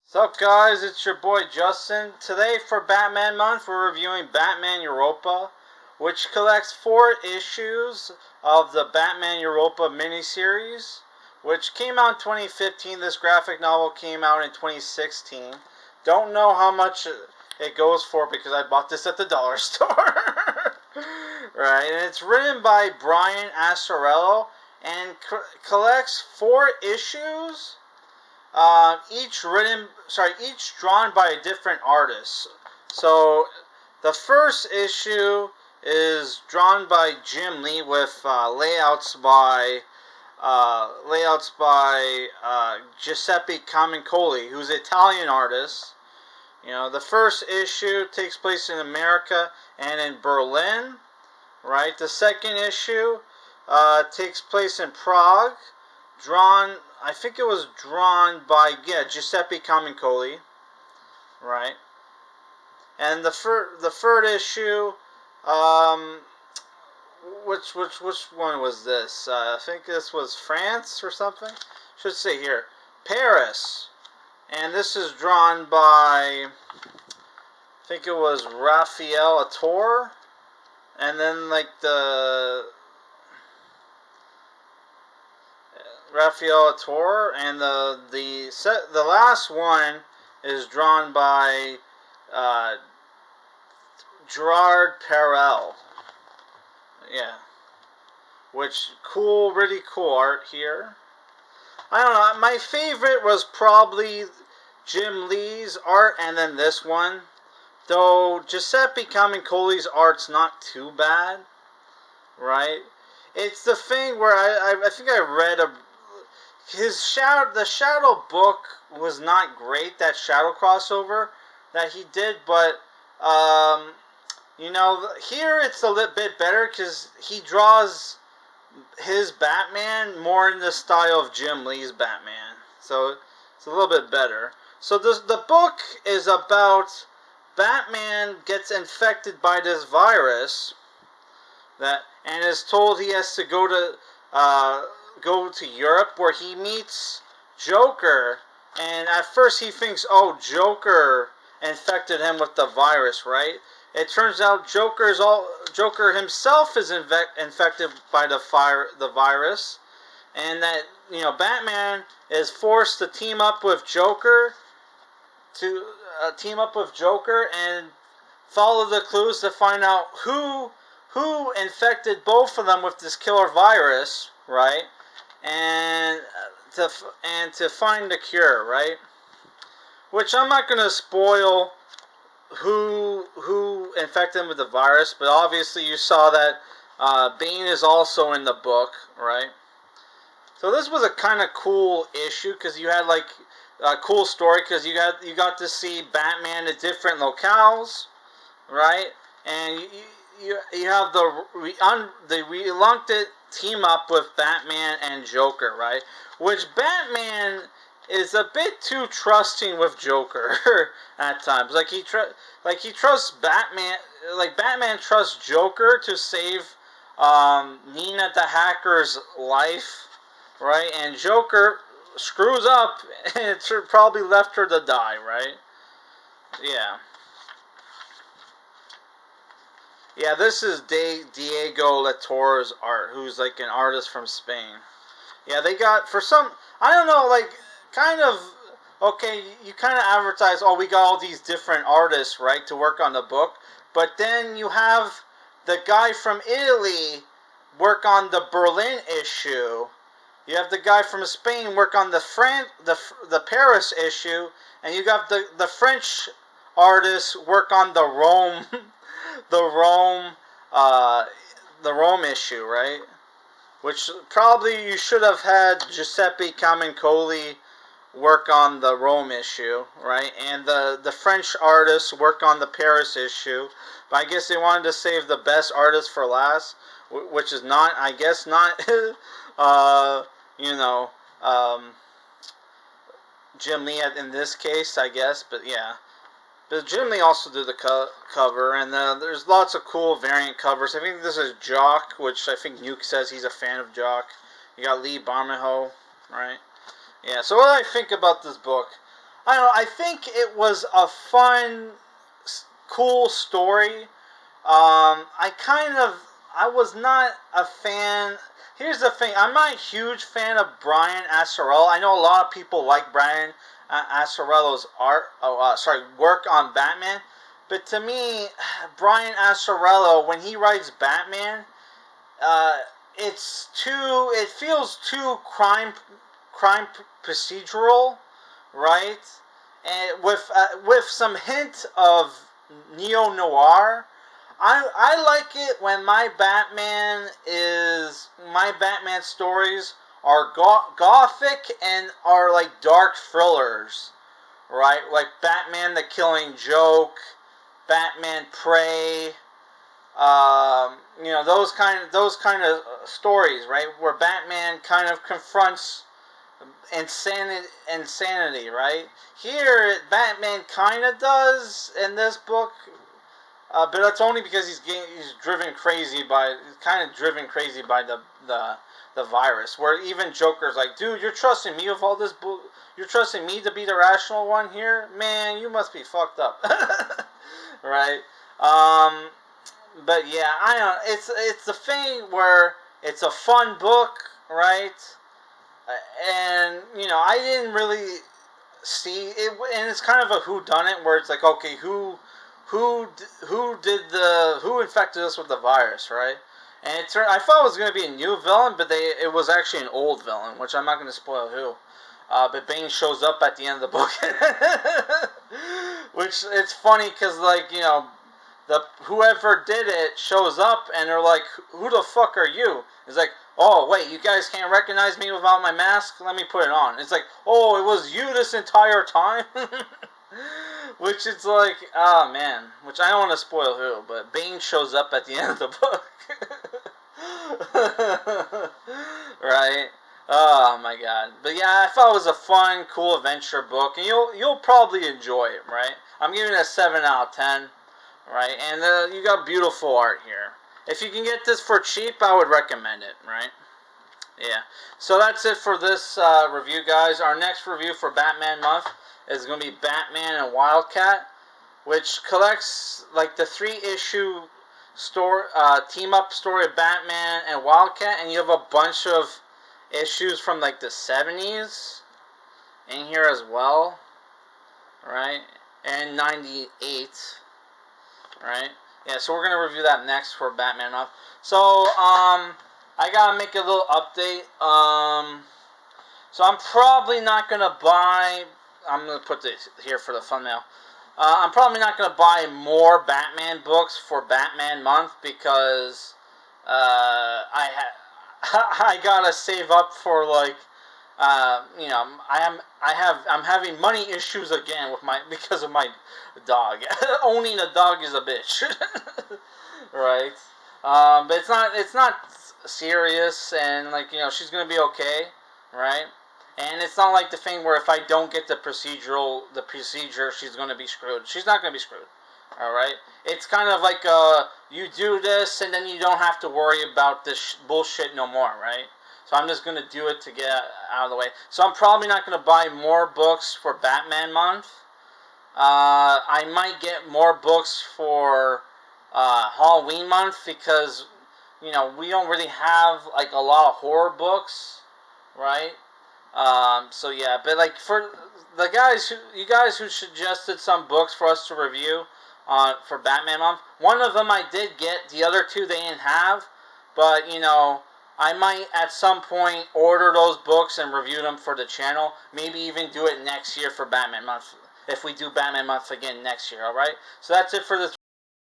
What's up, guys? It's your boy Justin. Today for Batman Month, we're reviewing Batman Europa, which collects 4 issues of the Batman Europa miniseries, which came out in 2015. This graphic novel came out in 2016. Don't know how much it goes for because I bought this at the dollar store. Right, and it's written by Brian Azzarello and collects 4 issues. Each drawn by a different artist. So the first issue is drawn by Jim Lee with layouts by Giuseppe Camuncoli, who's an Italian artist. You know, the first issue takes place in America and in Berlin. Right. The second issue takes place in Prague. I think it was drawn by Giuseppe Camuncoli, right? And the third issue, which one was this? I think this was France or something. Should say here, Paris, and this is drawn by, I think it was Raphael Latorre, and then like Raphael Latorre, and the last one is drawn by Gerard Parel. Yeah, which really cool art here. I don't know. My favorite was probably Jim Lee's art, and then this one. Though Giuseppe Camuncoli's art's not too bad, right? It's the thing where I think I read the Shadow book was not great, that Shadow crossover that he did, but here it's a little bit better because he draws his Batman more in the style of Jim Lee's Batman, so it's a little bit better. So the book is about Batman gets infected by this virus and is told he has to go to Europe, where he meets Joker, and at first he thinks, oh, Joker infected him with the virus, right? It turns out Joker himself is infected by the virus, and that Batman is forced to team up with Joker and follow the clues to find out who infected both of them with this killer virus, right? And to find the cure, right? Which I'm not gonna spoil who infected him with the virus, but obviously you saw that Bane is also in the book, right? So this was a kind of cool issue because you had like a cool story because you got to see Batman at different locales, right? And you have the reluctant team up with Batman and Joker, right? Which Batman is a bit too trusting with Joker at times. Like he trusts Batman. Like Batman trusts Joker to save Nina the hacker's life, right? And Joker screws up and it probably left her to die, right? Yeah. Yeah, this is Diego Latorre's art, who's like an artist from Spain. Yeah, they got, for some, I don't know, like, kind of, okay, you kind of advertise, oh, we got all these different artists, right, to work on the book, but then you have the guy from Italy work on the Berlin issue, you have the guy from Spain work on the Paris issue, and you got the French artists work on the Rome the Rome issue, right? Which probably you should have had Giuseppe Camuncoli work on the Rome issue, right? And the French artists work on the Paris issue. But I guess they wanted to save the best artist for last, which is not, I guess, not, Jim Lee in this case, I guess. But yeah. But Jim Lee also did the cover, and there's lots of cool variant covers. I think this is Jock, which I think Nuke says he's a fan of Jock. You got Lee Barmaho, right? Yeah, so what do I think about this book? I don't know. I think it was a fun, cool story. I was not a fan. Here's the thing. I'm not a huge fan of Brian Azzarello. I know a lot of people like Brian Azzarello's work on Batman. But to me, Brian Azzarello, when he writes Batman, uh, it feels too crime procedural, right? And with some hint of neo noir. I like it when my Batman stories are gothic and are like dark thrillers, right? Like Batman: The Killing Joke, Batman: Prey, those kind of stories, right? Where Batman kind of confronts insanity, right? Here, Batman kind of does in this book, but that's only because he's driven crazy by the virus. Where even Joker's like, dude, you're trusting me with all this you're trusting me to be the rational one here, man. You must be fucked up, right? But yeah, I don't. It's the thing where it's a fun book, right? And I didn't really see it, and it's kind of a whodunit where it's like, okay, who infected us with the virus, right? And I thought it was going to be a new villain, but it was actually an old villain, which I'm not going to spoil who. But Bane shows up at the end of the book, which it's funny because whoever did it shows up and they're like, "Who the fuck are you?" It's like, "Oh wait, you guys can't recognize me without my mask? Let me put it on." It's like, "Oh, it was you this entire time." Which is like, oh man. Which I don't want to spoil who, but Bane shows up at the end of the book. Right? Oh my god. But yeah, I thought it was a fun, cool adventure book, and you'll probably enjoy it, right? I'm giving it a 7 out of 10, right? And you got beautiful art here. If you can get this for cheap, I would recommend it, right? Yeah. So that's it for this review, guys. Our next review for Batman month is going to be Batman and Wildcat, which collects like the 3-issue team-up story of Batman and Wildcat, and you have a bunch of issues from like the 70s in here as well, right? And 98, right? Yeah, so we're going to review that next for Batman month. So, I gotta make a little update. So I'm probably not going to buy... I'm going to put this here for the thumbnail. I'm probably not going to buy more Batman books for Batman month because I gotta save up for I'm having money issues again because of my dog. Owning a dog is a bitch, right? But it's not serious, and she's gonna be okay, right? And it's not like the thing where if I don't get the procedure, she's going to be screwed. She's not going to be screwed. Alright? It's kind of like you do this and then you don't have to worry about this bullshit no more, right? So I'm just going to do it to get out of the way. So I'm probably not going to buy more books for Batman month. I might get more books for Halloween month because, we don't really have like a lot of horror books, right? So yeah, but for the you guys who suggested some books for us to review for Batman month, one of them I did get, the other two they didn't have, but I might at some point order those books and review them for the channel, maybe even do it next year for Batman month, if we do Batman month again next year, alright? So that's it for this